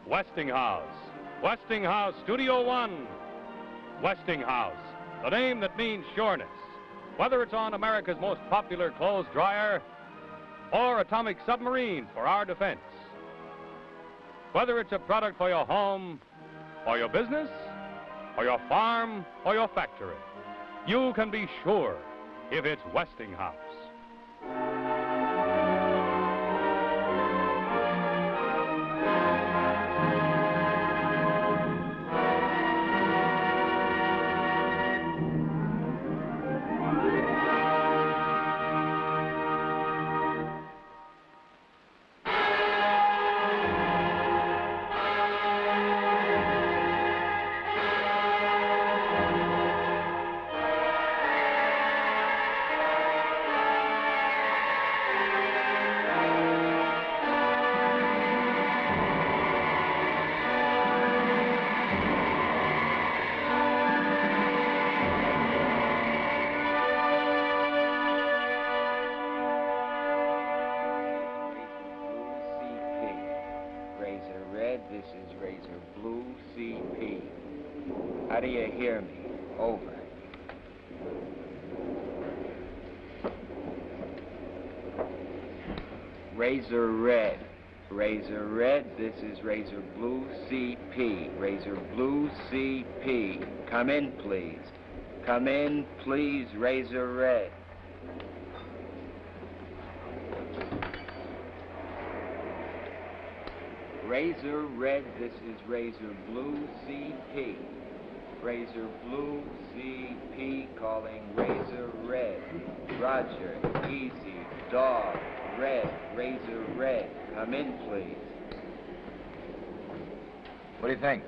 Westinghouse. Westinghouse Studio One. Westinghouse, the name that means sureness. Whether it's on America's most popular clothes dryer or atomic submarines for our defense. Whether it's a product for your home or your business or your farm or your factory, you can be sure if it's Westinghouse. How do you hear me? Over. Razor red. Razor red, this is razor blue CP. Razor blue CP. Come in, please. Come in, please, razor red. Razor red, this is razor blue CP. Razor blue CP calling razor red. Roger, easy, dog, red, razor red. Come in, please. What do you think?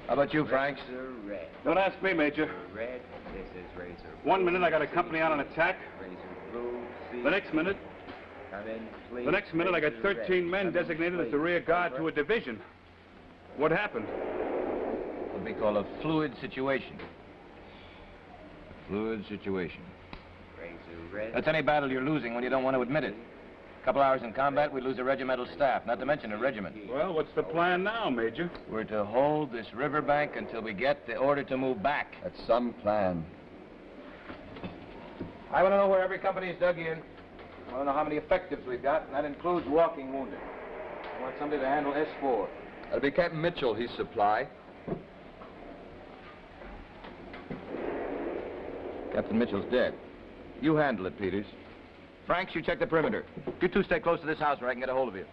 How about you, Frank? Razor red. Don't ask me, Major. Red, this is razor blue. 1 minute I got a company on an attack. Razor blue CP. The next minute, Come in, please. I got 13 men designated as the rear guard to a division. What happened? What we call a fluid situation. Fluid situation. Razor red. That's any battle you're losing when you don't want to admit it. A couple hours in combat, we lose a regimental staff, not to mention a regiment. Well, what's the plan now, Major? We're to hold this riverbank until we get the order to move back. That's some plan. I want to know where every company is dug in. I want to know how many effectives we've got, and that includes walking wounded. I want somebody to handle S4. That'll be Captain Mitchell, his supply. Captain Mitchell's dead. You handle it, Peters. Franks, you check the perimeter. You two stay close to this house where I can get a hold of you.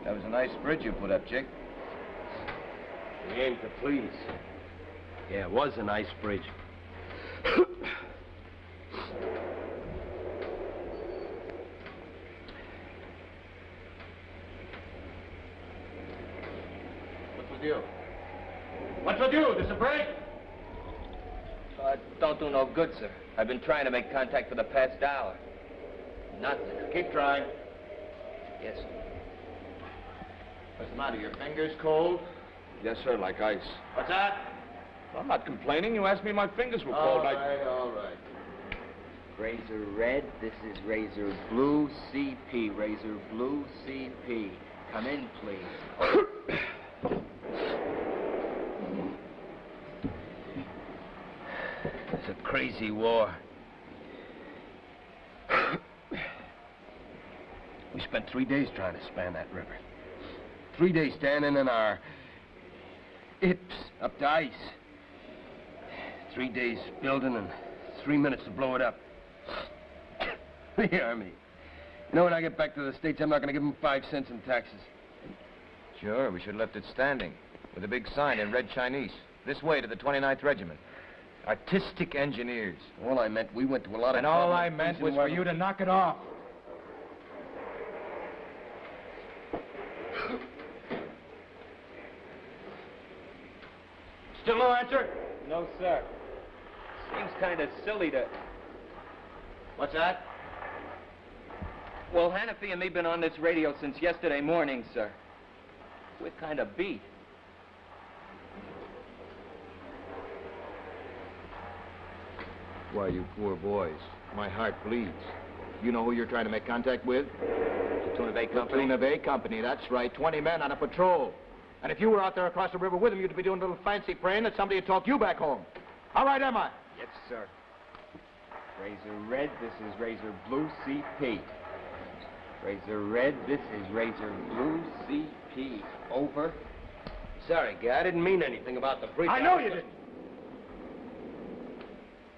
That was a nice bridge you put up, Chick. We aimed to please. Yeah, it was a nice bridge. What's with you? What's with you? This a break? Don't do no good, sir. I've been trying to make contact for the past hour. Nothing. Keep trying. Yes, sir. What's the matter? Your fingers cold? Yes, sir, like ice. What's that? I'm not complaining. You asked me my fingers were All cold. right. Razor red, this is razor blue CP. Razor blue CP. Come in, please. It's a crazy war. We spent 3 days trying to span that river. 3 days standing in our hips up to ice. 3 days building and 3 minutes to blow it up. The Army. You know, when I get back to the States, I'm not going to give them 5 cents in taxes. Sure, we should have left it standing with a big sign in red Chinese. This way to the 29th Regiment. Artistic engineers. All I meant, we went to a lot of... And all I meant was for you to knock it off. Still no answer? No, sir. Seems kind of silly to... What's that? Well, Hannafy and me been on this radio since yesterday morning, sir. We're kind of beat. Why, you poor boys. My heart bleeds. You know who you're trying to make contact with? The Tuna Bay Company? Tuna Bay Company, that's right. 20 men on a patrol. And if you were out there across the river with them, you'd be doing a little fancy praying that somebody would talk you back home. All right, Emma? Yes, sir. Razor red, this is razor blue CP. Razor red, this is razor blue CP. Over. Sorry, guy, I didn't mean anything about the breach. I know you didn't.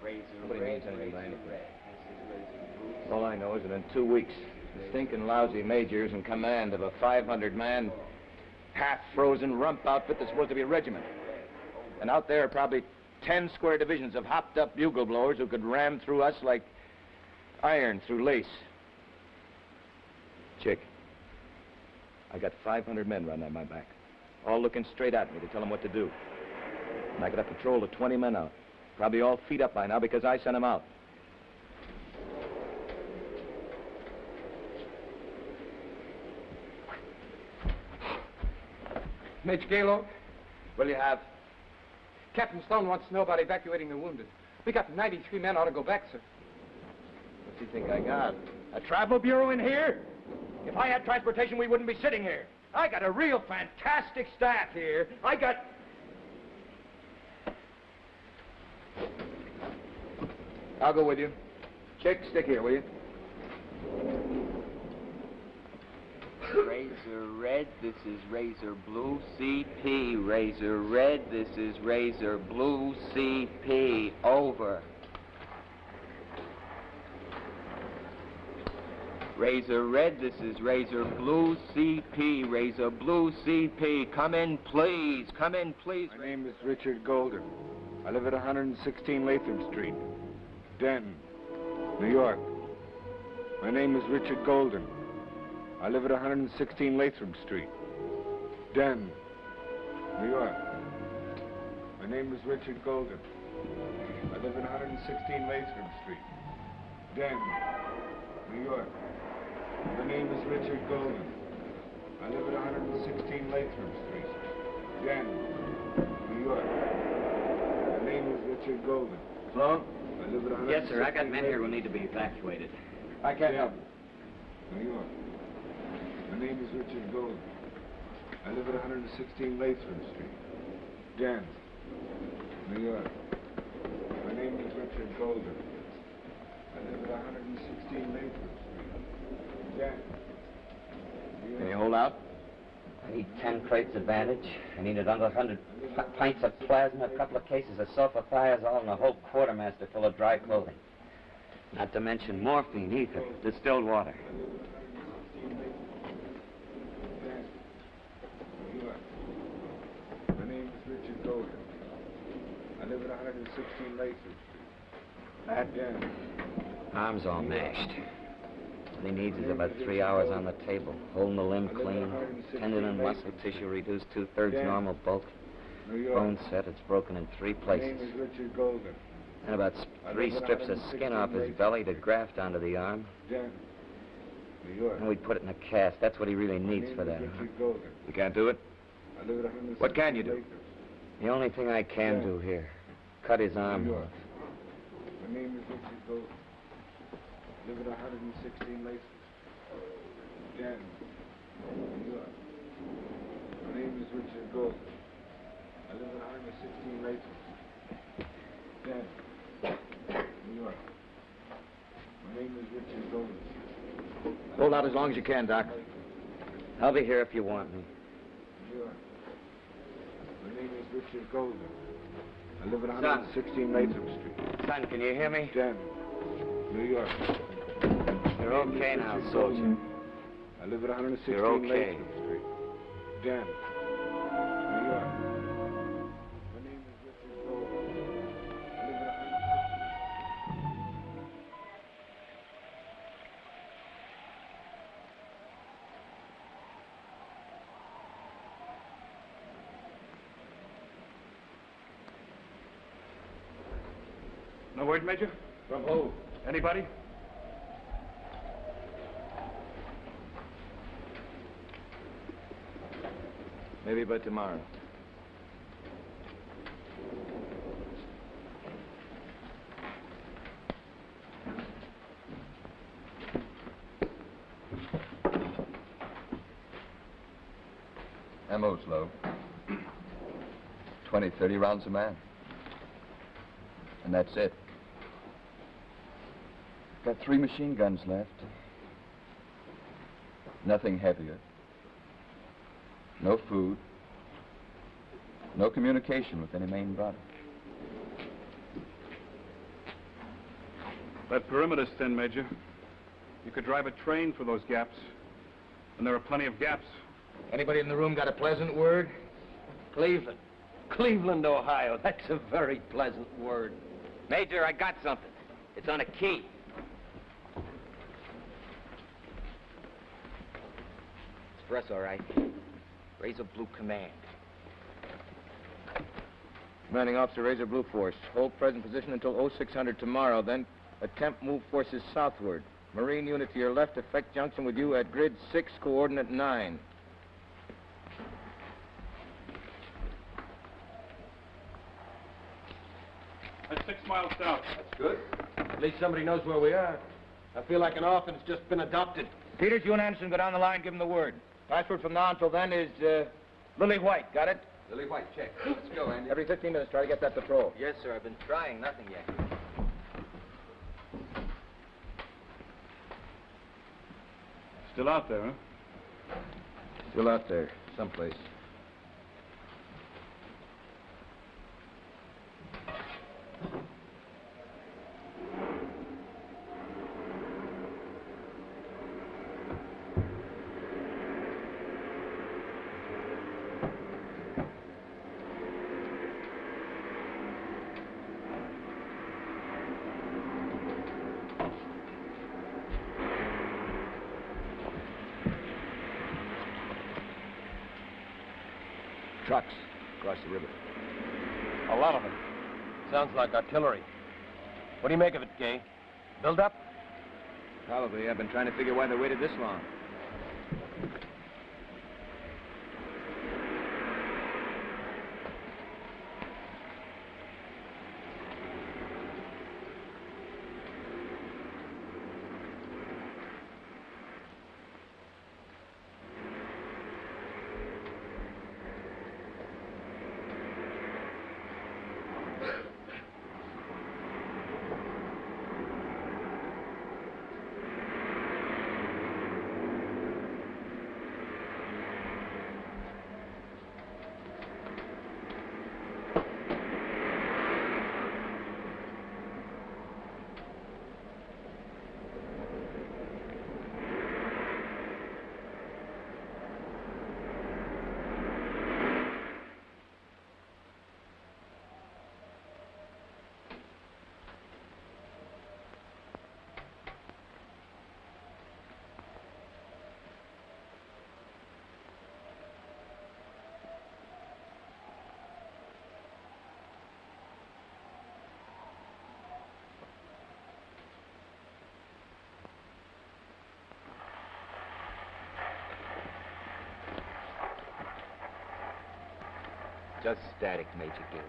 Razor Nobody red, means anything by razor anything. red. This is razor blue. All I know is that in 2 weeks, the stinking lousy major's in command of a 500-man, half-frozen rump outfit that's supposed to be a regiment. And out there are probably 10 square divisions of hopped-up bugle blowers who could ram through us like iron through lace. Chick, I got 500 men running at my back, all looking straight at me to tell them what to do. And I got a patrol of 20 men out, probably all feet up by now because I sent them out. Major Gaylord, What'll you have? Captain Stone wants to know about evacuating the wounded. We got 93 men ought to go back, sir. What do you think I got? A travel bureau in here? If I had transportation, we wouldn't be sitting here. I got a real fantastic staff here. I'll go with you. Chick, stick here, will you? Razor red, this is razor blue CP. Razor red, this is razor blue CP. Over. Razor red, this is razor blue CP. Razor blue CP. Come in, please. Come in, please. My name is Richard Golden. I live at 116 Latham Street, Denton, New York. My name is Richard Golden. I live at 116 Latham Street, Denton, New York. My name is Richard Golden. I live at 116 Latham Street, Denton, New York. My name is Richard Golden. I live at 116 Latham Street, Denton, New York. My name is Richard Golden. Hello? I live at 116 Yes, sir. I got men here who need to be evacuated. I can't help. New York. My name is Richard Golden. I live at 116 Latham Street, Denton, New York. My name is Richard Golden. I live at 116 Latham Street, Denton, New York. Can you hold out? I need 10 crates advantage. I need another 100 pints of plasma, a couple of cases of sulfothiazole, and a whole quartermaster full of dry clothing. Not to mention morphine, ether, distilled water. My name is Richard Golden. I live at 116 Latham Street, Denton. Arms all mashed. What he needs is about 3 hours on the table, holding the limb clean, tendon and muscle tissue reduced 2/3 normal bulk. Bone set, it's broken in 3 My places. name is Richard Golden. And about 3 strips of skin off his belly to graft onto the arm. Denton, New York. And we'd put it in a cast. That's what he really needs for that. Richard Golden. You can't do it? I live at 116 What can you do? Latham. The only thing I can do here, cut his arm New off. York. My name is Richard Golden. I live at 116 Latham. Denton, New York. My name is Richard Golden. I live at 116 Latham. Denton, New York. My name is Richard Golden. Hold out as long as you can, Doc. I'll be here if you want me. New York. My name is Richard Golden. I live at 116 Latham Street. Son, can you hear me? Denton, New York. You're okay now, soldier. I live at 116 You're okay. Latham Street, Denton, New York. My name is Richard Golden. I live at 116. No word, Major? From who? Anybody? Maybe by tomorrow. Ammo's low. 20, 30 rounds a man. And that's it. Got 3 machine guns left. Nothing heavier. No food. No communication with any main body. That perimeter's thin, Major. You could drive a train for those gaps. And there are plenty of gaps. Anybody in the room got a pleasant word? Cleveland. Cleveland, Ohio. That's a very pleasant word. Major, I got something. It's on a key. It's for us, all right. Razor Blue Command. Commanding Officer, Razor Blue Force. Hold present position until 0600 tomorrow, then attempt move forces southward. Marine unit to your left, effect junction with you at grid 6, coordinate 9. That's 6 miles south. That's good. At least somebody knows where we are. I feel like an orphan's just been adopted. Peters, you and Anderson go down the line, give them the word. Password from now until then is Lily White. Got it? Lily White, check. Let's go, Andy. Every 15 minutes, try to get that patrol. Yes, sir. I've been trying. Nothing yet. Still out there, huh? Still out there, someplace. Trucks across the river. A lot of them. Sounds like artillery. What do you make of it, Gay? Build up? Probably. I've been trying to figure why they waited this long. Just static, Major Gaylord.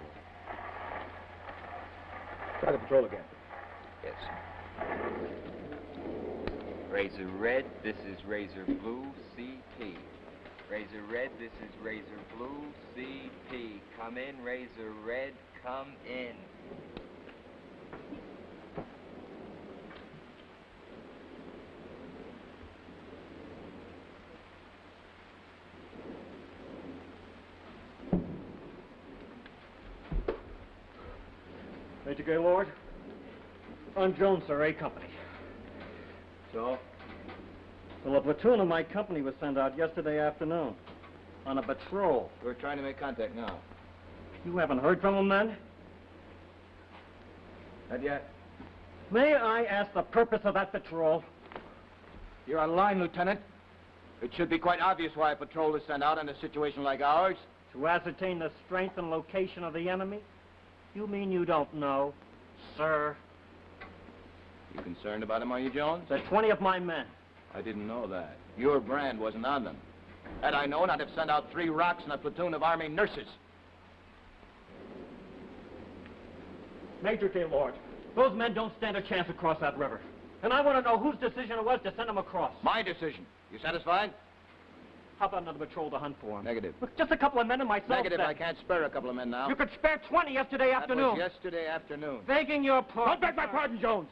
Try the patrol again. Yes. Razor red, this is razor blue, CP. Razor red, this is razor blue, CP. Come in, razor red, come in. Major Gaylord, I'm Jones, sir, A Company. So? Well, a platoon of my company was sent out yesterday afternoon on a patrol. We're trying to make contact now. You haven't heard from them then? Not yet. May I ask the purpose of that patrol? You're on line, Lieutenant. It should be quite obvious why a patrol is sent out in a situation like ours. To ascertain the strength and location of the enemy? You mean you don't know, sir? You concerned about him, are you, Jones? There are 20 of my men. I didn't know that. Your brand wasn't on them. Had I known, I'd have sent out 3 rocks and a platoon of Army nurses. Major Gaylord, those men don't stand a chance across that river. And I want to know whose decision it was to send them across. My decision. You satisfied? How about another patrol to hunt for them? Negative. Look, just a couple of men and myself. Negative. then. I can't spare a couple of men now. You could spare 20 yesterday afternoon. That was yesterday afternoon. Begging your pardon. Don't beg my pardon, Jones.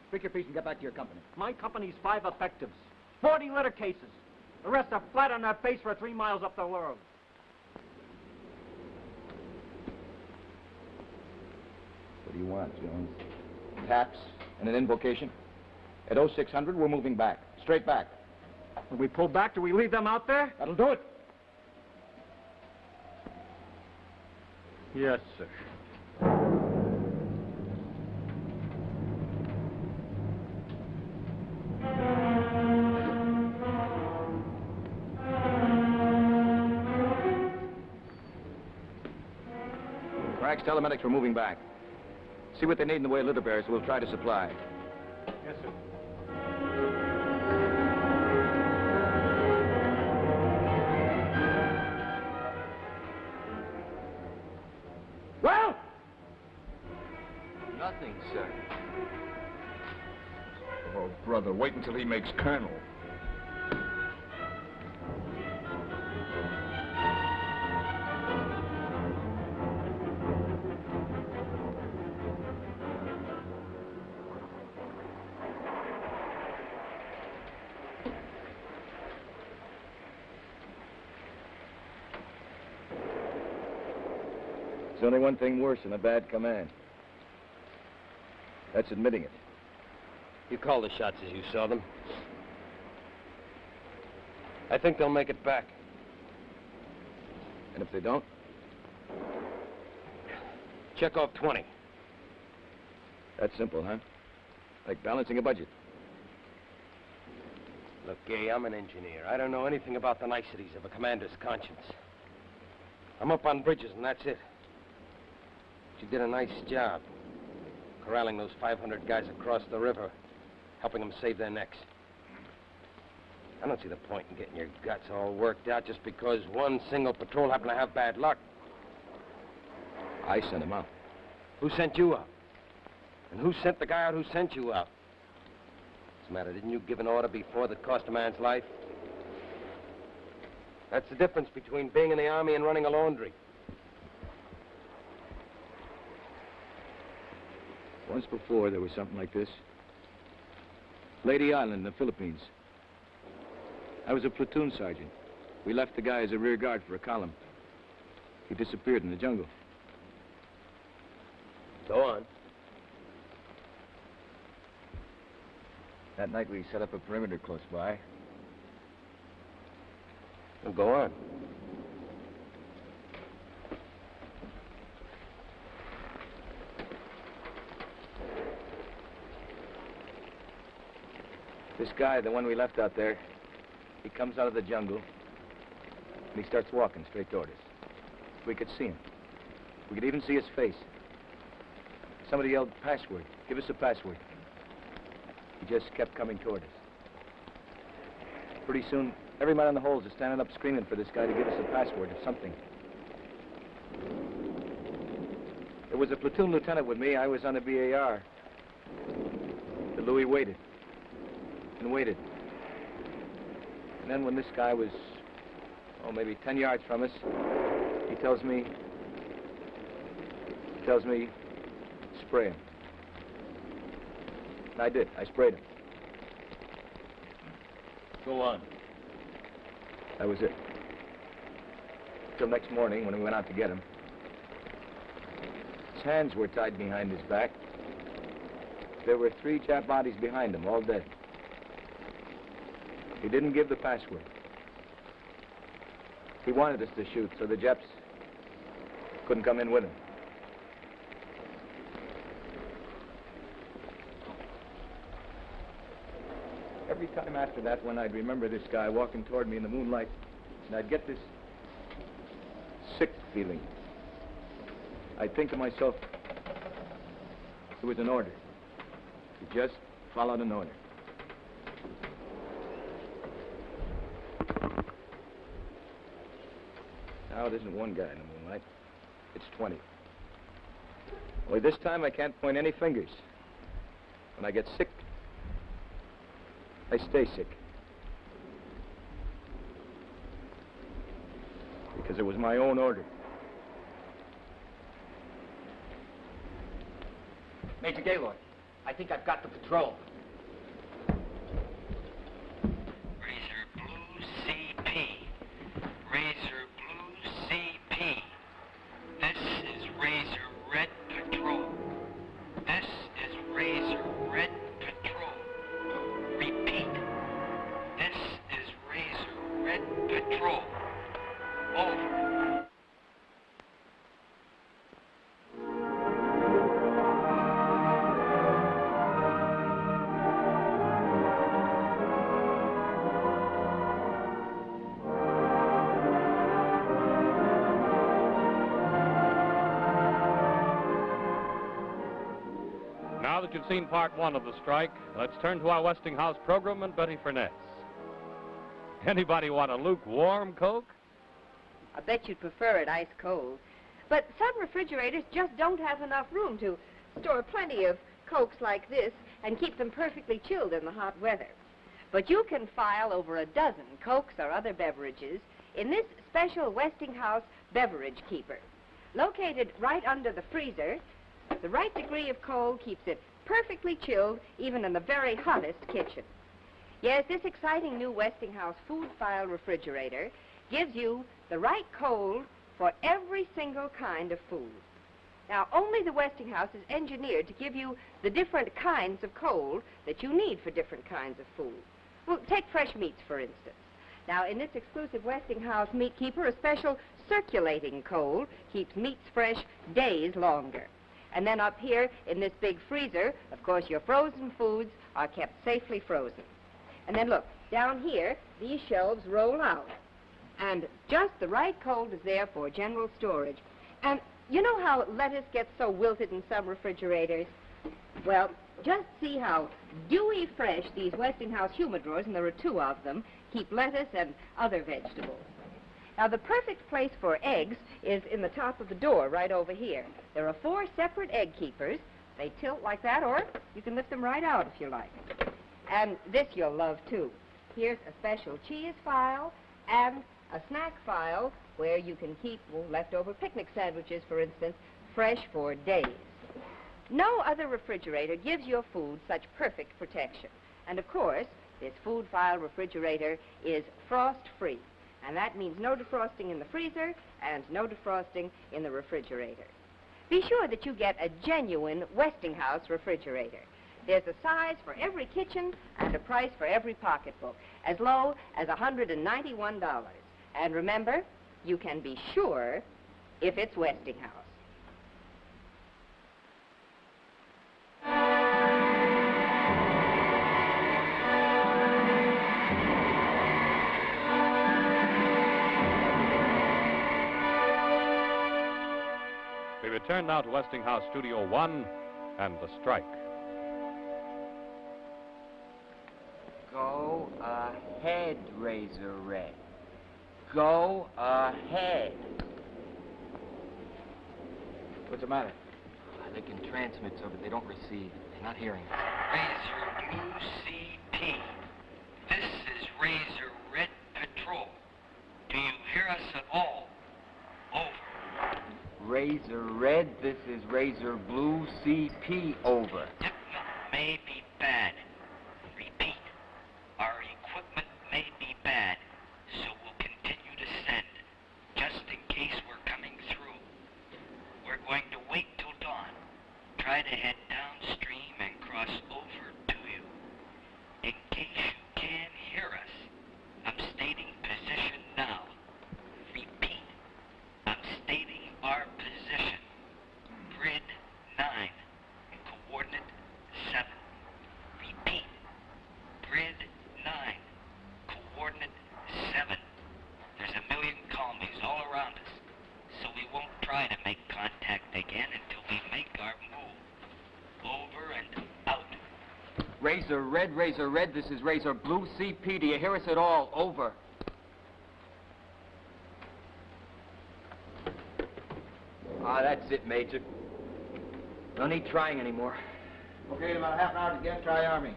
Speak your piece and get back to your company. My company's 5 effectives, 40 litter cases. The rest are flat on their face for 3 miles up the road. What do you want, Jones? Taps and an invocation? At 0600, we're moving back. Straight back. When we pull back, do we leave them out there? That'll do it. Yes, sir. Cracks, tell the medics we're moving back. See what they need in the way of litter bearers, we'll try to supply. Yes, sir. Well? Nothing, sir. Oh, brother, wait until he makes colonel. There's only one thing worse than a bad command. That's admitting it. You call the shots as you saw them. I think they'll make it back. And if they don't? Check off 20. That's simple, huh? Like balancing a budget. Look, Gay, I'm an engineer. I don't know anything about the niceties of a commander's conscience. I'm up on bridges, and that's it. But you did a nice job. Corralling those 500 guys across the river, helping them save their necks. I don't see the point in getting your guts all worked out just because one single patrol happened to have bad luck. I sent him out. Who sent you out? And who sent the guy out who sent you out? What's the matter? Didn't you give an order before that cost a man's life? That's the difference between being in the Army and running a laundry. Once before, there was something like this. Lady Island in the Philippines. I was a platoon sergeant. We left the guy as a rear guard for a column. He disappeared in the jungle. Go on. That night, we set up a perimeter close by. Well, go on. This guy, the one we left out there, he comes out of the jungle, and he starts walking straight toward us. We could see him. We could even see his face. Somebody yelled, "Password. Give us a password." He just kept coming toward us. Pretty soon, every man in the holes is standing up screaming for this guy to give us a password or something. There was a platoon lieutenant with me. I was on a BAR. The Louis waited. And waited. And then when this guy was, maybe 10 yards from us, he tells me, spray him. And I did. I sprayed him. Go on. That was it. Till next morning when we went out to get him. His hands were tied behind his back. There were 3 Jap bodies behind him, all dead. He didn't give the password. He wanted us to shoot so the Japs couldn't come in with him. Every time after that one, I'd remember this guy walking toward me in the moonlight, and I'd get this sick feeling. I'd think to myself, it was an order. You just followed an order. it isn't one guy in the moonlight. It's 20. Only this time I can't point any fingers. When I get sick, I stay sick. Because it was my own order. Major Gaylord, I think I've got the patrol. Razor Blue CP. Razor Blue CP. This is Razor Red Patrol. This is Razor Red Patrol. Repeat. This is Razor Red Patrol. Over. Now that you've seen part one of the strike, let's turn to our Westinghouse program and Betty Furness. Anybody want a lukewarm Coke? I bet you'd prefer it ice cold. But some refrigerators just don't have enough room to store plenty of Cokes like this and keep them perfectly chilled in the hot weather. But you can file over a dozen Cokes or other beverages in this special Westinghouse beverage keeper. Located right under the freezer, the right degree of cold keeps it perfectly chilled even in the very hottest kitchen. Yes, this exciting new Westinghouse food file refrigerator gives you the right cold for every single kind of food. Now, only the Westinghouse is engineered to give you the different kinds of cold that you need for different kinds of food. Well, take fresh meats, for instance. Now, in this exclusive Westinghouse meat keeper, a special circulating cold keeps meats fresh days longer. And then up here in this big freezer, of course, your frozen foods are kept safely frozen. And then look, down here, these shelves roll out. And just the right cold is there for general storage. And you know how lettuce gets so wilted in some refrigerators? Well, just see how dewy fresh these Westinghouse humidors, and there are 2 of them, keep lettuce and other vegetables. Now, the perfect place for eggs is in the top of the door, right over here. There are 4 separate egg keepers. They tilt like that, or you can lift them right out if you like. And this you'll love, too. Here's a special cheese file and a snack file where you can keep leftover picnic sandwiches, for instance, fresh for days. No other refrigerator gives your food such perfect protection. And, of course, this food file refrigerator is frost-free. And that means no defrosting in the freezer and no defrosting in the refrigerator. Be sure that you get a genuine Westinghouse refrigerator. There's a size for every kitchen and a price for every pocketbook, as low as $191. And remember, you can be sure if it's Westinghouse. We return now to Westinghouse Studio One and the strike. Go ahead, Razor Red. Go ahead. What's the matter? They can transmit so that they don't receive. They're not hearing us. Razor Blue CP. This is Razor Red Patrol. Do you hear us at all? Over. Razor Red, this is Razor Blue CP, over. Signal may be bad. Repeat. Our equipment may be bad, so we'll continue to send, just in case we're coming through. We're going to wait till dawn. Try to head downstream and cross over to you. In case you can hear us, I'm stating position now. Repeat. I'm stating our position. Grid 9, coordinate 7. Repeat. Grid 9, coordinate 7. There's a million colonies all around us, so we won't try to make contact again until we make our move. Over and out. Razor Red, this is Razor Blue CP. Do you hear us at all? Over. Ah, that's it, Major. No need trying anymore. Okay, in about half an hour to get try Army.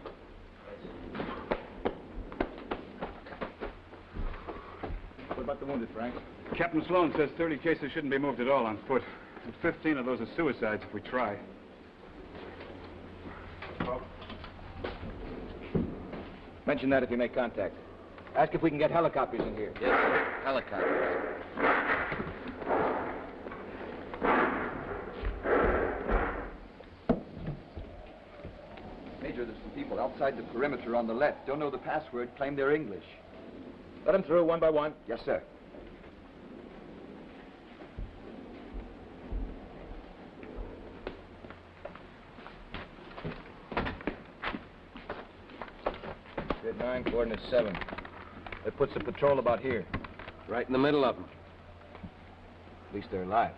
What about the wounded, Frank? Captain Sloan says 30 cases shouldn't be moved at all on foot. And 15 of those are suicides if we try. Oh. Mention that if you make contact. Ask if we can get helicopters in here. Yes, sir. Helicopters. Major, there's some people outside the perimeter on the left. Don't know the password, claim they're English. Let them through one by one. Yes, sir. Grid 9, coordinate 7. That puts the patrol about here. Right in the middle of them. At least they're alive.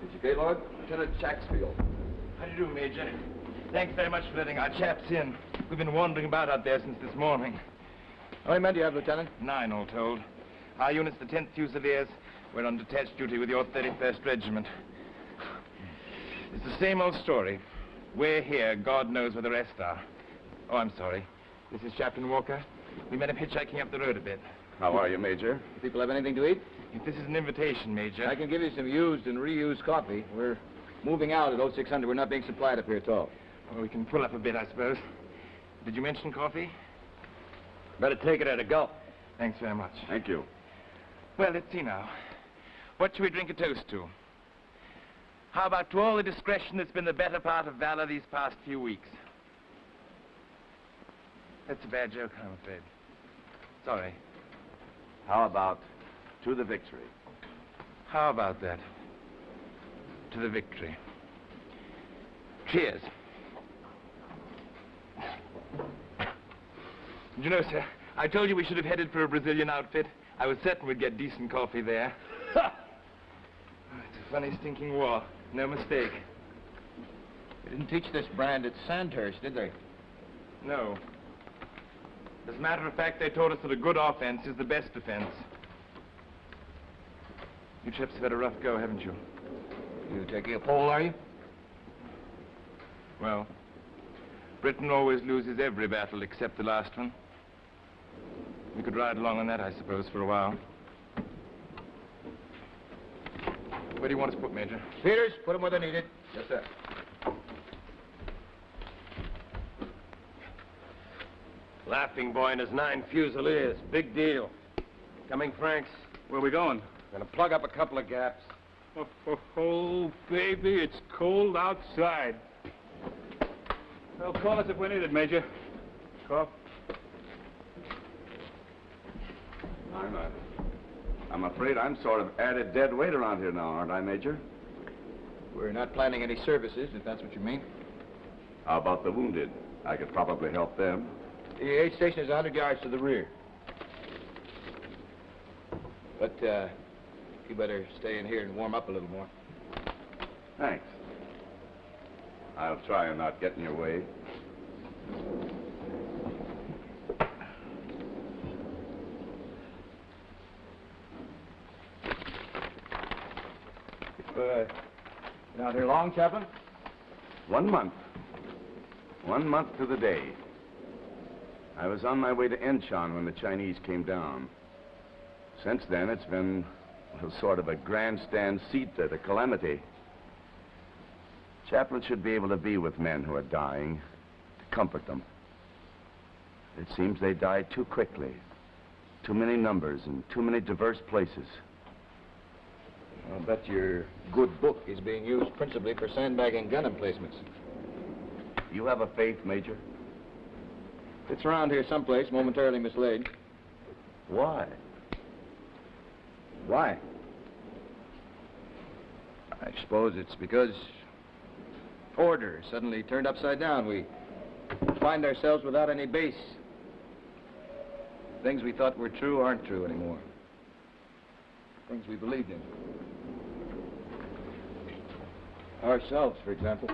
Major Gaylord, Lieutenant Shacksfield. How do you do, Major? Thanks very much for letting our chaps in. We've been wandering about out there since this morning. How many men do you have, Lieutenant? 9, all told. Our unit's the 10th Fusiliers. We're on detached duty with your 31st Regiment. It's the same old story. We're here. God knows where the rest are. Oh, I'm sorry. This is Captain Walker. We met him hitchhiking up the road a bit. How are you, Major? People have anything to eat? If this is an invitation, Major... I can give you some used and reused coffee. We're moving out at 0600. We're not being supplied up here at all. Well, we can pull up a bit, I suppose. Did you mention coffee? Better take it at a gulp. Thanks very much. Thank you. Well, let's see now. What should we drink a toast to? How about to all the discretion that's been the better part of valor these past few weeks? That's a bad joke, I'm afraid. Sorry. How about to the victory? How about that? To the victory. Cheers. You know, sir, I told you we should have headed for a Brazilian outfit. I was certain we'd get decent coffee there. Oh, it's a funny stinking war. No mistake. They didn't teach this brand at Sandhurst, did they? No. As a matter of fact, they taught us that a good offense is the best defense. You chaps have had a rough go, haven't you? You taking a poll, are you? Well, Britain always loses every battle except the last one. We could ride along on that, I suppose, for a while. Where do you want us put, Major? Peters, put them where they're needed. Yes, sir. Laughing boy and his 9 Fusiliers. Big deal. Coming, Franks? Where are we going? Gonna plug up a couple of gaps. Oh, baby, it's cold outside. Well, call us if we need it, Major. Cough. I'm afraid I'm sort of added dead weight around here now, aren't I, Major? We're not planning any services, if that's what you mean. How about the wounded? I could probably help them. The aid station is 100 yards to the rear. But, you better stay in here and warm up a little more. Thanks. I'll try and not get in your way. Been out here long, Chaplain? 1 month. 1 month to the day. I was on my way to Enchon when the Chinese came down. Since then, it's been sort of a grandstand seat at a calamity. Chaplains should be able to be with men who are dying, to comfort them. It seems they die too quickly. Too many numbers in too many diverse places. I'll bet your good book is being used principally for sandbagging gun emplacements. You have a faith, Major? It's around here someplace, momentarily mislaid. Why? Why? I suppose it's because order suddenly turned upside down. We find ourselves without any base. Things we thought were true aren't true anymore. Things we believed in. Ourselves, for example.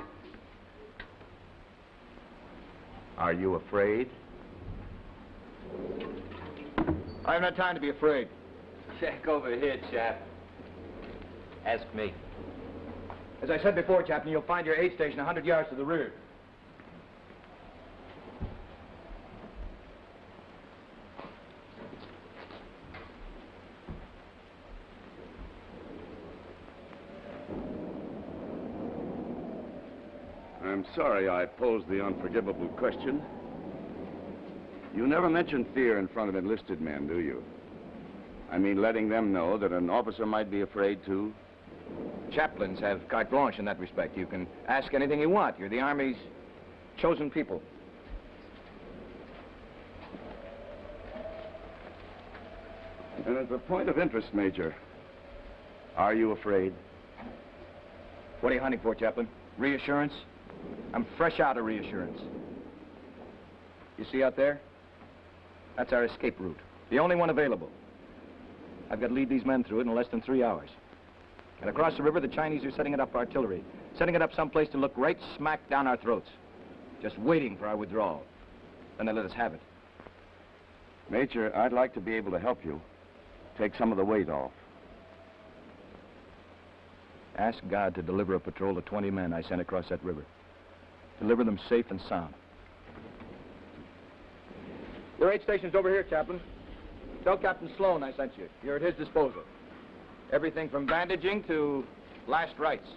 Are you afraid? I have no time to be afraid. Check over here, chap. Ask me. As I said before, Captain, you'll find your aid station 100 yards to the rear. I'm sorry I posed the unforgivable question. You never mention fear in front of enlisted men, do you? I mean, letting them know that an officer might be afraid to. Chaplains have carte blanche in that respect. You can ask anything you want. You're the Army's chosen people. And as a point of interest, Major, are you afraid? What are you hunting for, Chaplain? Reassurance? I'm fresh out of reassurance. You see out there? That's our escape route. The only one available. I've got to lead these men through it in less than 3 hours. And across the river, the Chinese are setting it up for artillery. Setting it up someplace to look right smack down our throats. Just waiting for our withdrawal. Then they let us have it. Major, I'd like to be able to help you. Take some of the weight off. Ask God to deliver a patrol of 20 men I sent across that river. Deliver them safe and sound. Your aid station's over here, Chaplain. Tell Captain Sloan I sent you. You're at his disposal. Everything from bandaging to last rites.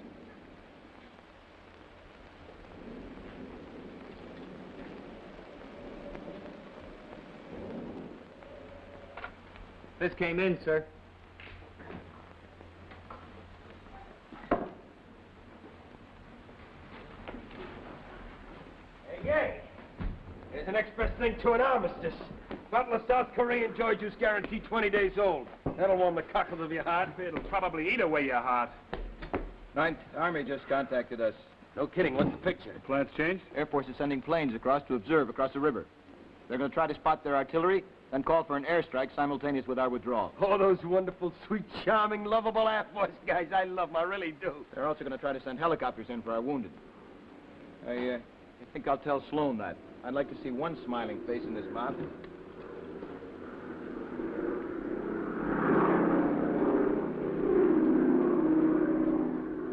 This came in, sir. Hey, Gay. Here's an express thing to an armistice. Bottle of South Korean joy juice guaranteed 20 days old. That'll warm the cockles of your heart. It'll probably eat away your heart. 9th Army just contacted us. No kidding. What's the picture? The plans changed? Air Force is sending planes across to observe across the river. They're going to try to spot their artillery, then call for an airstrike simultaneous with our withdrawal. Oh, those wonderful, sweet, charming, lovable Air Force guys. I love them. I really do. They're also going to try to send helicopters in for our wounded. I think I'll tell Sloan that. I'd like to see one smiling face in this mob.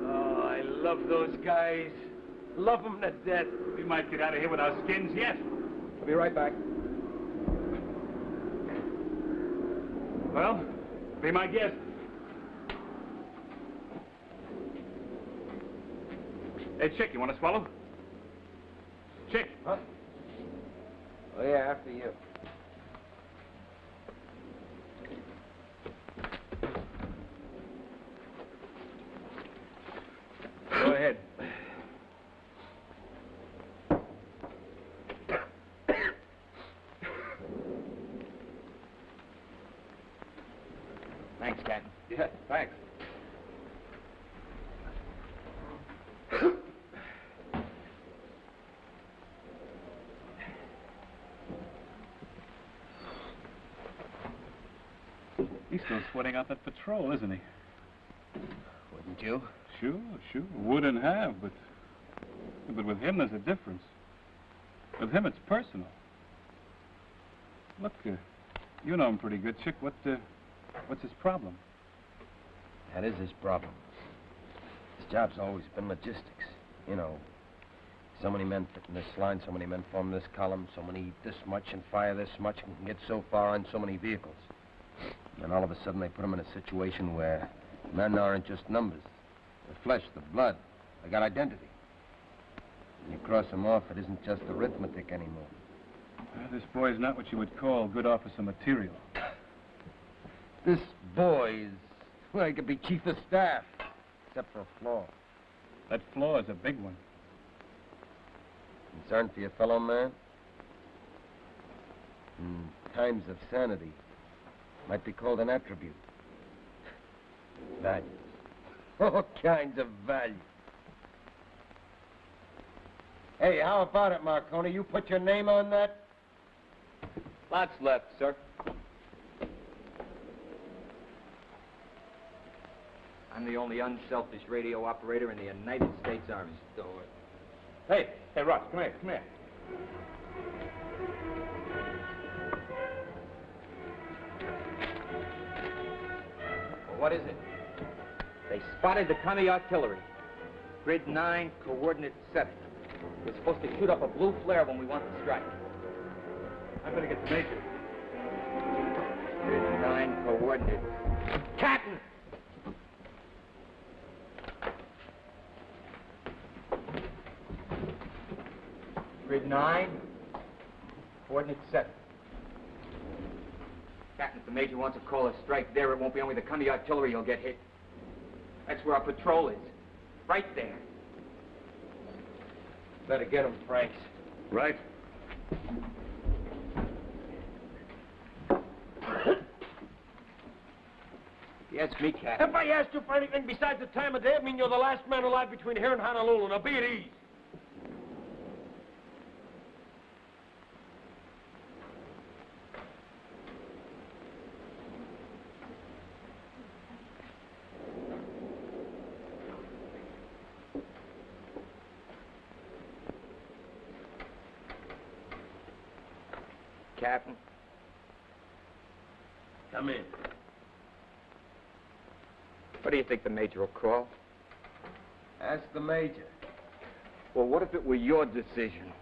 Oh, I love those guys. Love them to death. We might get out of here with our skins yet. I'll be right back. Well, be my guest. Hey, Chick, you want to swallow? Chick. Huh? Oh, yeah, after you. Go ahead. Thanks, Captain. Yeah, thanks. He's still sweating out that patrol, isn't he? Wouldn't you? Sure. Would and have, but with him there's a difference. With him it's personal. Look, you know him pretty good, Chick. What's his problem? That is his problem. His job's always been logistics. You know, so many men fit in this line, so many men form this column, so many eat this much and fire this much and can get so far on so many vehicles. And then all of a sudden they put them in a situation where men aren't just numbers. The flesh, the blood. They got identity. When you cross them off, it isn't just arithmetic anymore. This boy's not what you would call good officer material. This boy is, well, he could be chief of staff, except for a flaw. That flaw is a big one. Concern for your fellow man? In times of sanity, might be called an attribute. Values. All kinds of values. Hey, how about it, Marconi? You put your name on that? Lots left, sir. I'm the only unselfish radio operator in the United States Army. Hey, Rod, come here. Well, what is it? They spotted the Carney artillery. Grid 9, coordinate 7. We're supposed to shoot up a blue flare when we want to strike. I better get the major. Grid 9, coordinate. Captain! Grid 9, coordinate 7. Captain, if the major wants to call a strike there, it won't be only the Carney artillery you'll get hit. That's where our patrol is. Right there. Better get him, Franks. Right. Yes, me, Captain. If I asked you for anything besides the time of day, I mean you're the last man alive between here and Honolulu. Now be at ease. Captain. Come in. What do you think the major will call? Ask the major. Well, what if it were your decision?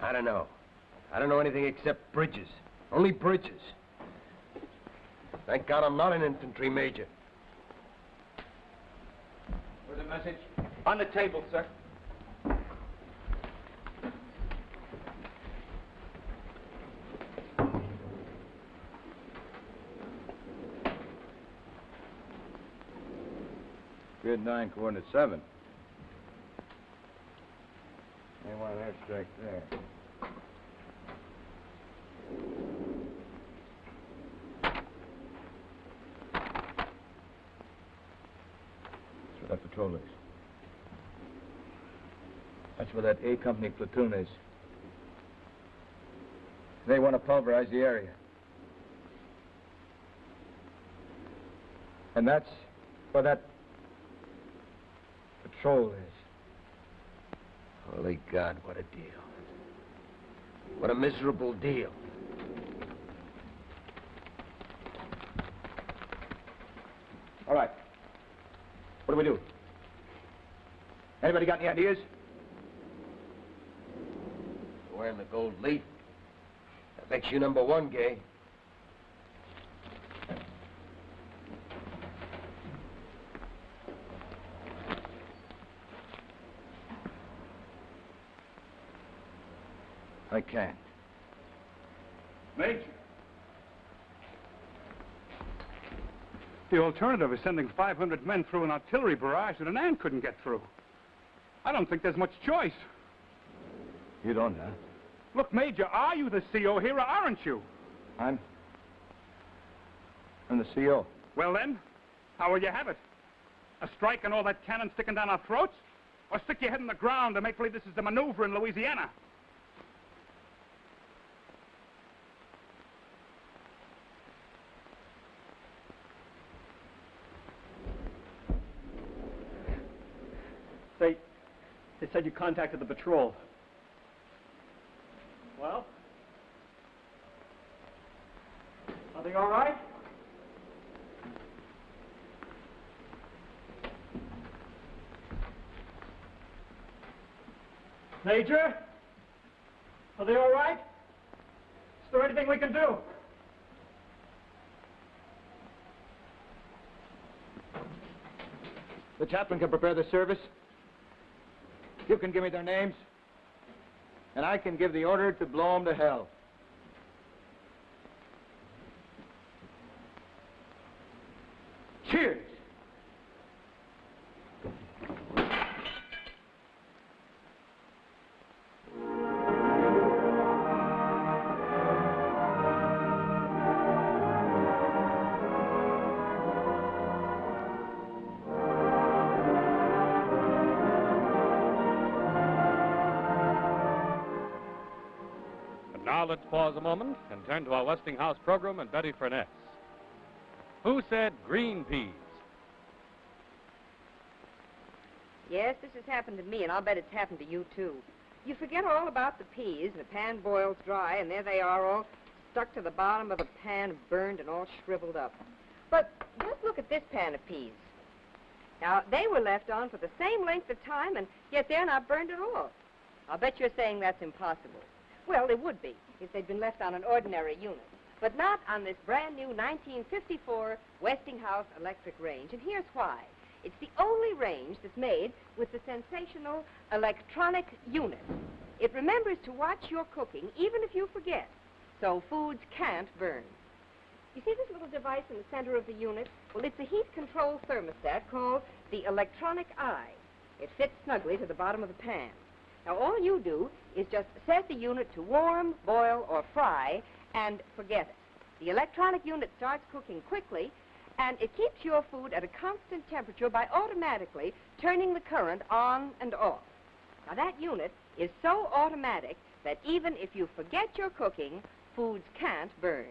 I don't know. I don't know anything except bridges. Only bridges. Thank God I'm not an infantry major. Where's the message? On the table, sir. Grid 9, coordinate 7. They want an airstrike there. That's where that patrol is. That's where that A Company platoon is. They want to pulverize the area. And that's where that patrol is. Holy God, what a deal. What a miserable deal. All right. What do we do? Anybody got any ideas? Wearing the gold leaf. That makes you number one, Gay. I can't. Major. The alternative is sending 500 men through an artillery barrage that an ant couldn't get through. I don't think there's much choice. You don't, huh? Look, Major, are you the CO here or aren't you? I'm the CO. Well then, how will you have it? A strike and all that cannon sticking down our throats? Or stick your head in the ground and make believe this is the maneuver in Louisiana? They said you contacted the patrol. Well? Are they all right? Major? Are they all right? Is there anything we can do? The chaplain can prepare the service. You can give me their names. And I can give the order to blow them to hell. Cheers! Now let's pause a moment and turn to our Westinghouse program and Betty Furness. Who said green peas? Yes, this has happened to me, and I'll bet it's happened to you, too. You forget all about the peas, the pan boils dry, and there they are all stuck to the bottom of the pan, burned and all shriveled up. But just look at this pan of peas. Now, they were left on for the same length of time, and yet they're not burned at all. I'll bet you're saying that's impossible. Well, it would be if they'd been left on an ordinary unit, but not on this brand new 1954 Westinghouse electric range, and here's why. It's the only range that's made with the sensational electronic unit. It remembers to watch your cooking even if you forget, so foods can't burn. You see this little device in the center of the unit? Well, it's a heat-control thermostat called the electronic eye. It fits snugly to the bottom of the pan. Now, all you do is just set the unit to warm, boil, or fry, and forget it. The electronic unit starts cooking quickly, and it keeps your food at a constant temperature by automatically turning the current on and off. Now, that unit is so automatic that even if you forget your cooking, foods can't burn.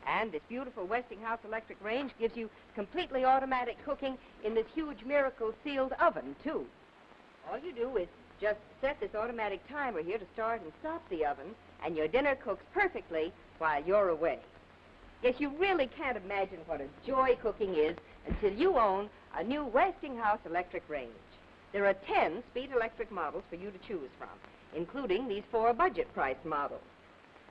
And this beautiful Westinghouse electric range gives you completely automatic cooking in this huge miracle sealed oven, too. All you do is just set this automatic timer here to start and stop the oven, and your dinner cooks perfectly while you're away. Yes, you really can't imagine what a joy cooking is until you own a new Westinghouse electric range. There are 10 speed electric models for you to choose from, including these 4 budget-priced models.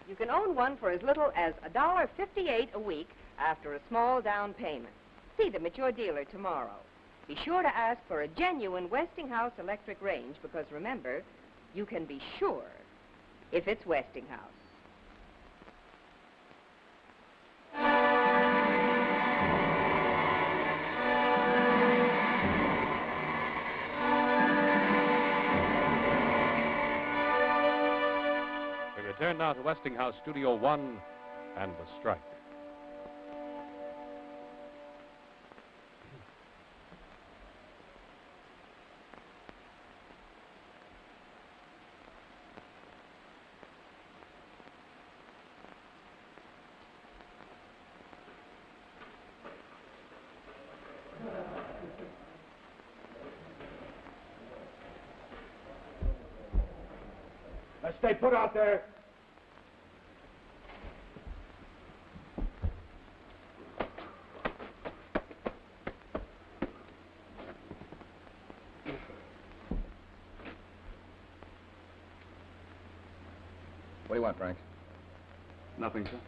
You can own one for as little as $1.58 a week after a small down payment. See them at your dealer tomorrow. Be sure to ask for a genuine Westinghouse electric range because, remember, you can be sure if it's Westinghouse. We return now to Westinghouse Studio One and the strike. Now stay put out there. What do you want, Frank? Nothing, sir.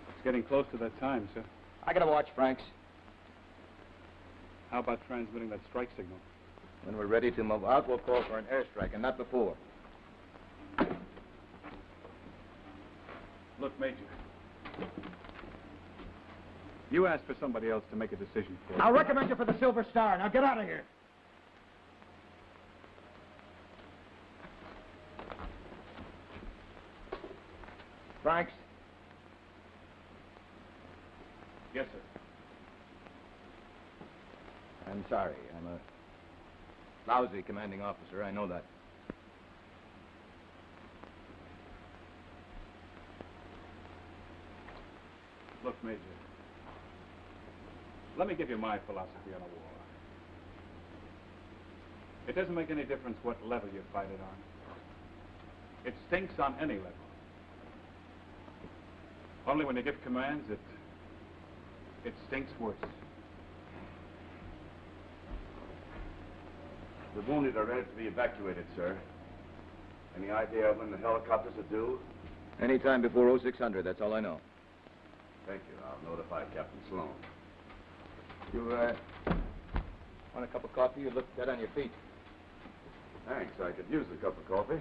It's getting close to that time, sir. I got to watch, Franks. How about transmitting that strike signal? When we're ready to move out, we'll call for an airstrike, and not before. Look, Major. You asked for somebody else to make a decision for you. I'll recommend you for the Silver Star. Now get out of here. Franks? Yes, sir. I'm sorry. I'm a lousy commanding officer. I know that. Look, Major. Let me give you my philosophy on a war. It doesn't make any difference what level you fight it on. It stinks on any level. Only when you give commands, it stinks worse. The wounded are ready to be evacuated, sir. Any idea when the helicopters are due? Anytime before 0600, that's all I know. Thank you. I'll notify Captain Sloan. You, want a cup of coffee? You look dead on your feet. Thanks. I could use a cup of coffee.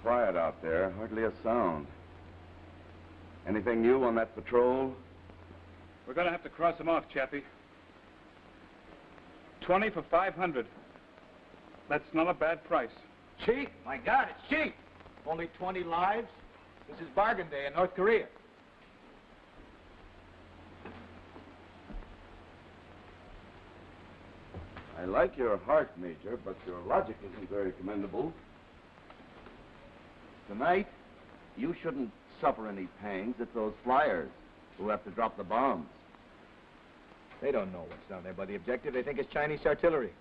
Quiet out there. Hardly a sound. Anything new on that patrol? We're going to have to cross them off, Chappie. 20 for 500. That's not a bad price. Cheap? My God, it's cheap. Only 20 lives? This is bargain day in North Korea. I like your heart, Major, but your logic isn't very commendable. Tonight, you shouldn't suffer any pangs at those flyers who have to drop the bombs. They don't know what's down there by the objective. They think it's Chinese artillery.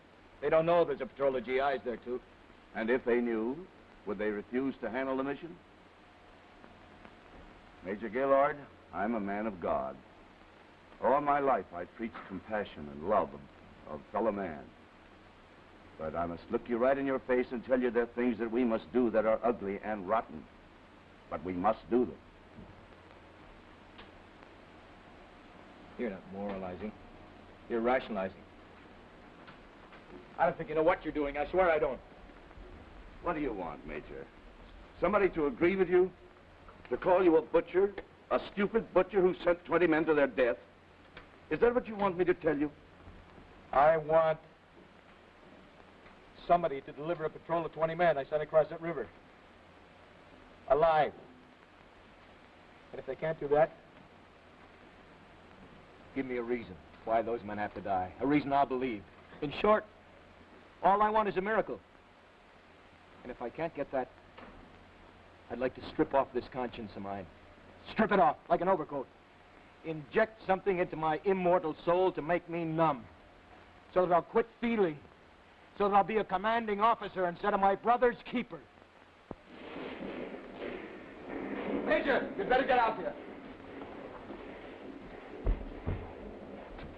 They don't know there's a patrol of GIs there, too. And if they knew, would they refuse to handle the mission? Major Gaylord, I'm a man of God. All my life I preached compassion and love of fellow man. But I must look you right in your face and tell you there are things that we must do that are ugly and rotten. But we must do them. You're not moralizing. You're rationalizing. I don't think you know what you're doing. I swear I don't. What do you want, Major? Somebody to agree with you? To call you a butcher? A stupid butcher who sent 20 men to their death? Is that what you want me to tell you? I want somebody to deliver a patrol of 20 men I sent across that river. Alive. And if they can't do that, give me a reason why those men have to die. A reason I'll believe. In short, all I want is a miracle. And if I can't get that, I'd like to strip off this conscience of mine. Strip it off like an overcoat. Inject something into my immortal soul to make me numb. So that I'll quit feeling. So that I'll be a commanding officer instead of my brother's keeper. Major, you'd better get out here.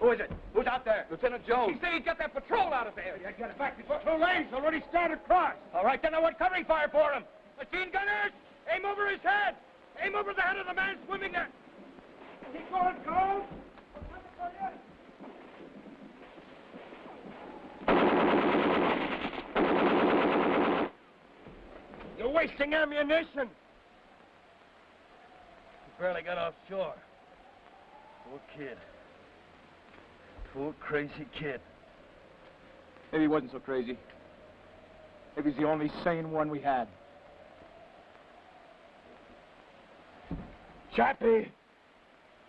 Who is it? Who's out there? Lieutenant Jones. He said he'd get that patrol out of there. Yeah, get it back before 2 lanes already started across. All right, then I want covering fire for him. Machine gunners, aim over his head. Aim over the head of the man swimming there. Keep going, Cole. You're wasting ammunition. He barely got offshore. Poor kid. Poor crazy kid. Maybe he wasn't so crazy. Maybe he's the only sane one we had. Chappie,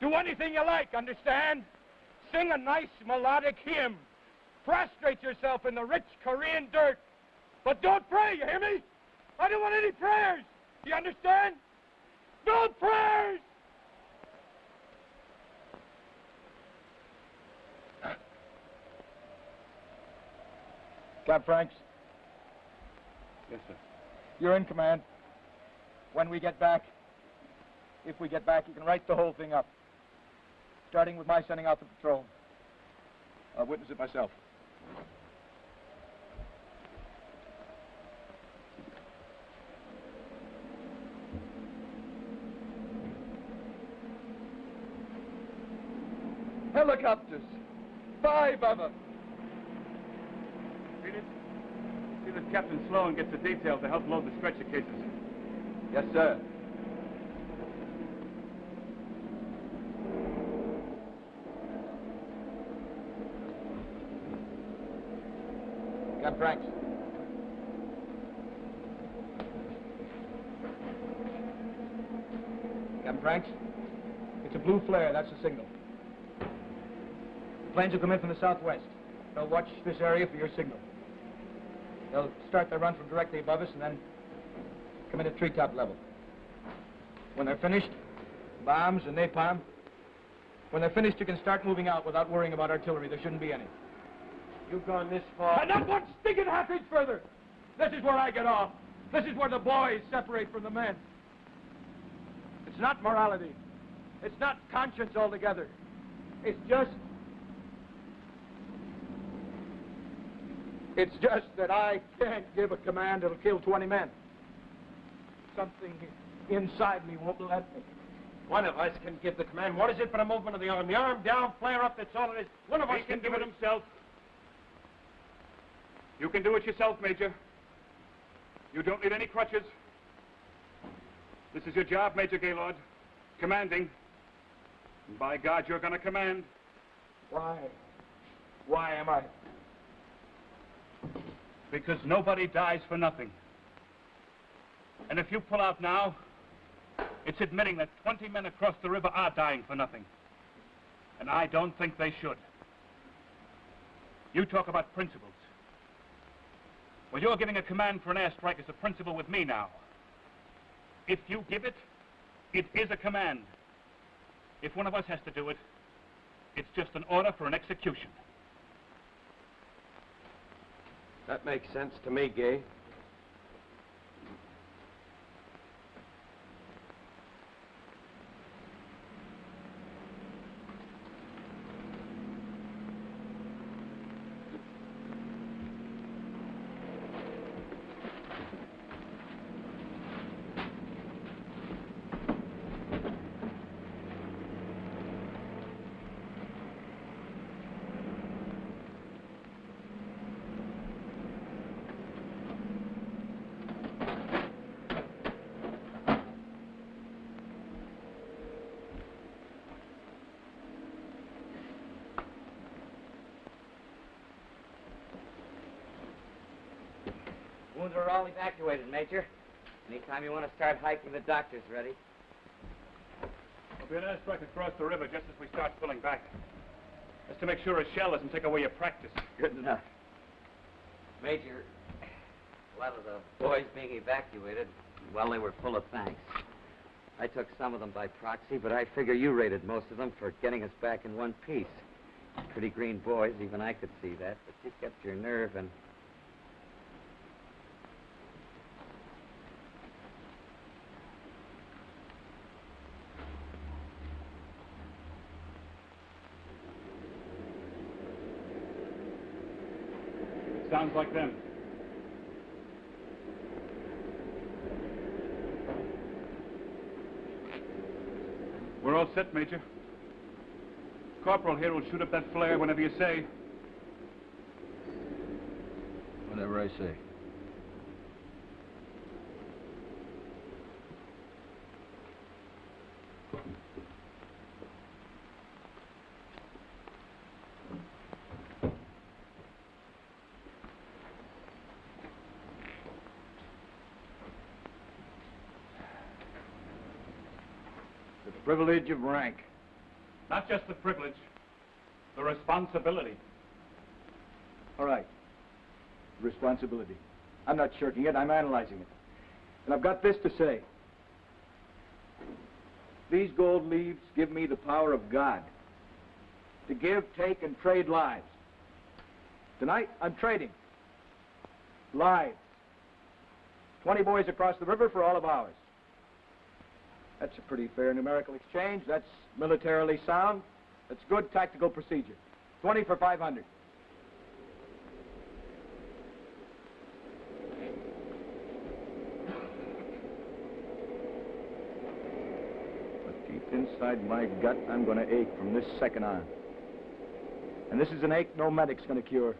do anything you like, understand? Sing a nice melodic hymn. Prostrate yourself in the rich Korean dirt. But don't pray, you hear me? I don't want any prayers. You understand? No prayers! Cap Franks? Yes, sir. You're in command. When we get back, if we get back, you can write the whole thing up. Starting with my sending out the patrol. I'll witness it myself. Helicopters. 5 of them. Read it. See that Captain Sloan gets the details to help load the stretcher cases. Yes, sir. Cap Franks. Captain Franks, it's a blue flare. That's the signal. The planes will come in from the southwest. They'll watch this area for your signal. They'll start their run from directly above us and then come in at treetop level. When they're finished, bombs and napalm. When they're finished, you can start moving out without worrying about artillery. There shouldn't be any. You've gone this far. And not one stinking half-inch further. This is where I get off. This is where the boys separate from the men. It's not morality. It's not conscience altogether. It's just that I can't give a command that'll kill 20 men. Something inside me won't let me. One of us can give the command. What is it but a movement of the arm? The arm down, flare up, that's all it is. One of us He can do it himself. You can do it yourself, Major. You don't need any crutches. This is your job, Major Gaylord. Commanding. And by God, you're going to command. Why? Why am I? Because nobody dies for nothing. And if you pull out now, it's admitting that 20 men across the river are dying for nothing. And I don't think they should. You talk about principles. Well, you're giving a command for an airstrike as a principle with me now. If you give it, it is a command. If one of us has to do it, it's just an order for an execution. That makes sense to me, Gay. Wounds are all evacuated, Major. Anytime you want to start hiking, the doctor's ready. There'll be an airstrike across the river just as we start pulling back. Just to make sure a shell doesn't take away your practice. Good enough. Major, a lot of the boys being evacuated, well, they were full of thanks. I took some of them by proxy, but I figure you rated most of them for getting us back in one piece. Pretty green boys, even I could see that, but you kept your nerve and... Sounds like them. We're all set, Major. Corporal here will shoot up that flare whenever you say. Whenever I say. Privilege of rank. Not just the privilege, the responsibility. All right. Responsibility. I'm not shirking it, I'm analyzing it. And I've got this to say. These gold leaves give me the power of God to give, take, and trade lives. Tonight, I'm trading lives. 20 boys across the river for all of ours. That's a pretty fair numerical exchange. That's militarily sound. That's good tactical procedure. 20 for 500. But deep inside my gut, I'm going to ache from this second on. And this is an ache no medic's going to cure.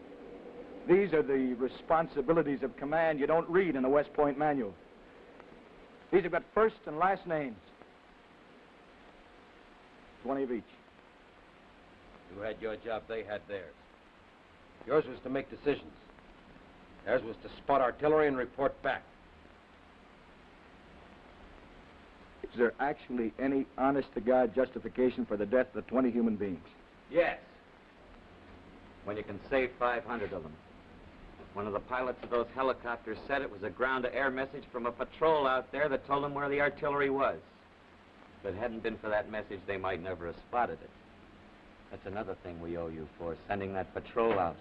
These are the responsibilities of command you don't read in a West Point manual. These have got first and last names. 20 of each. You had your job, they had theirs. Yours was to make decisions. Theirs was to spot artillery and report back. Is there actually any honest-to-God justification for the death of the 20 human beings? Yes. When you can save 500 of them. One of the pilots of those helicopters said it was a ground-to-air message from a patrol out there that told them where the artillery was. If it hadn't been for that message, they might never have spotted it. That's another thing we owe you for, sending that patrol out.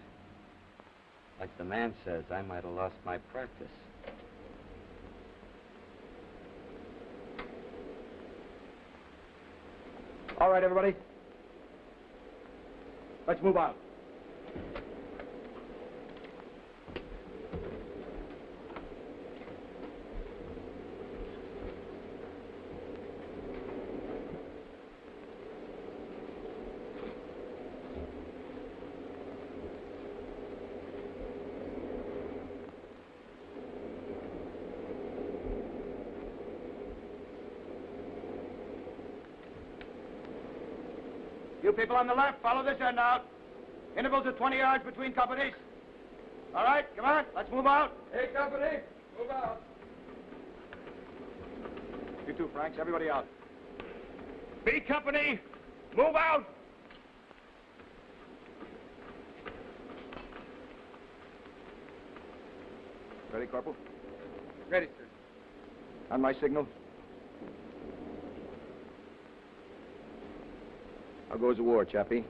Like the man says, I might have lost my practice. All right, everybody. Let's move out. You people on the left, follow this end out. Intervals of 20 yards between companies. All right, come on, let's move out. Hey, company, move out. You too, Franks, everybody out. B Company, move out. Ready, Corporal? Ready, sir. On my signal. How goes the war, Chappie?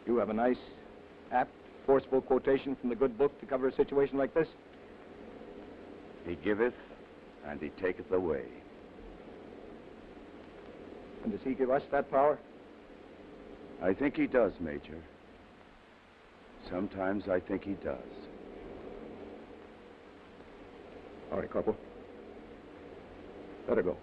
You have a nice, apt, forceful quotation from the good book to cover a situation like this? He giveth, and he taketh away. And does he give us that power? I think he does, Major. Sometimes I think he does. All right, Corporal. Let her go.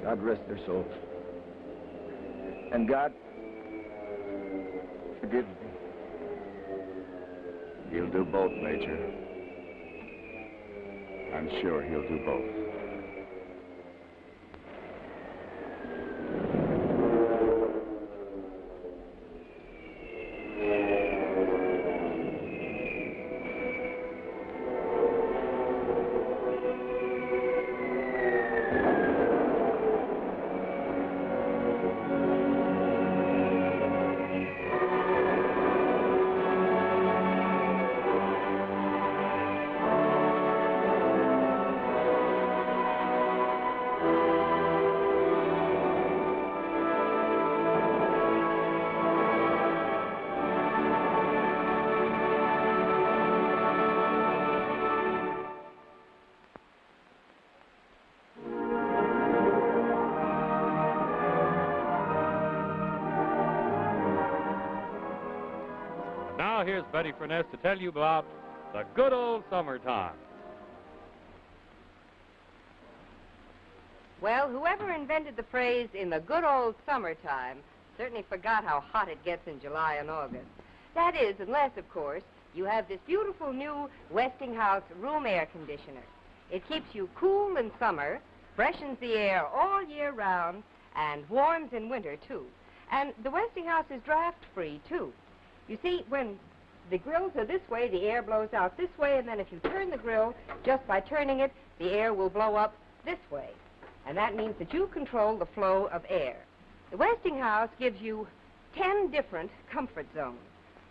God rest their souls. And God, forgive me. He'll do both, Major. I'm sure he'll do both. Now here's Betty Furness to tell you about the good old summertime. Well, whoever invented the phrase "in the good old summertime" certainly forgot how hot it gets in July and August. That is, unless, of course, you have this beautiful new Westinghouse room air conditioner. It keeps you cool in summer, freshens the air all year round, and warms in winter, too. And the Westinghouse is draft-free, too. You see, when the grills are this way, the air blows out this way, and then if you turn the grill, just by turning it, the air will blow up this way. And that means that you control the flow of air. The Westinghouse gives you 10 different comfort zones.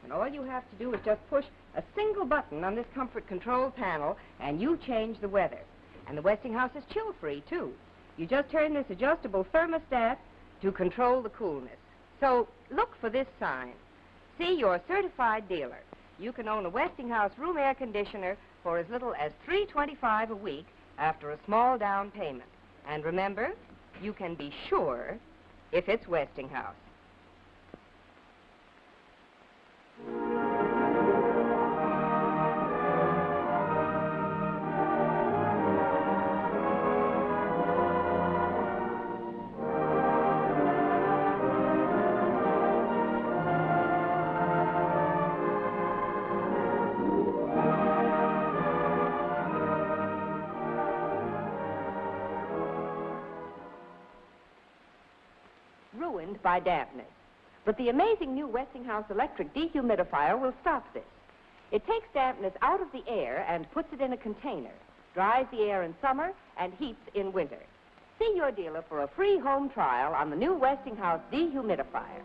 And all you have to do is just push a single button on this comfort control panel, and you change the weather. And the Westinghouse is chill-free, too. You just turn this adjustable thermostat to control the coolness. So look for this sign. See your certified dealer. You can own a Westinghouse room air conditioner for as little as $3.25 a week after a small down payment. And remember, you can be sure if it's Westinghouse. Ruined by dampness. But the amazing new Westinghouse electric dehumidifier will stop this. It takes dampness out of the air and puts it in a container, dries the air in summer, and heats in winter. See your dealer for a free home trial on the new Westinghouse dehumidifier.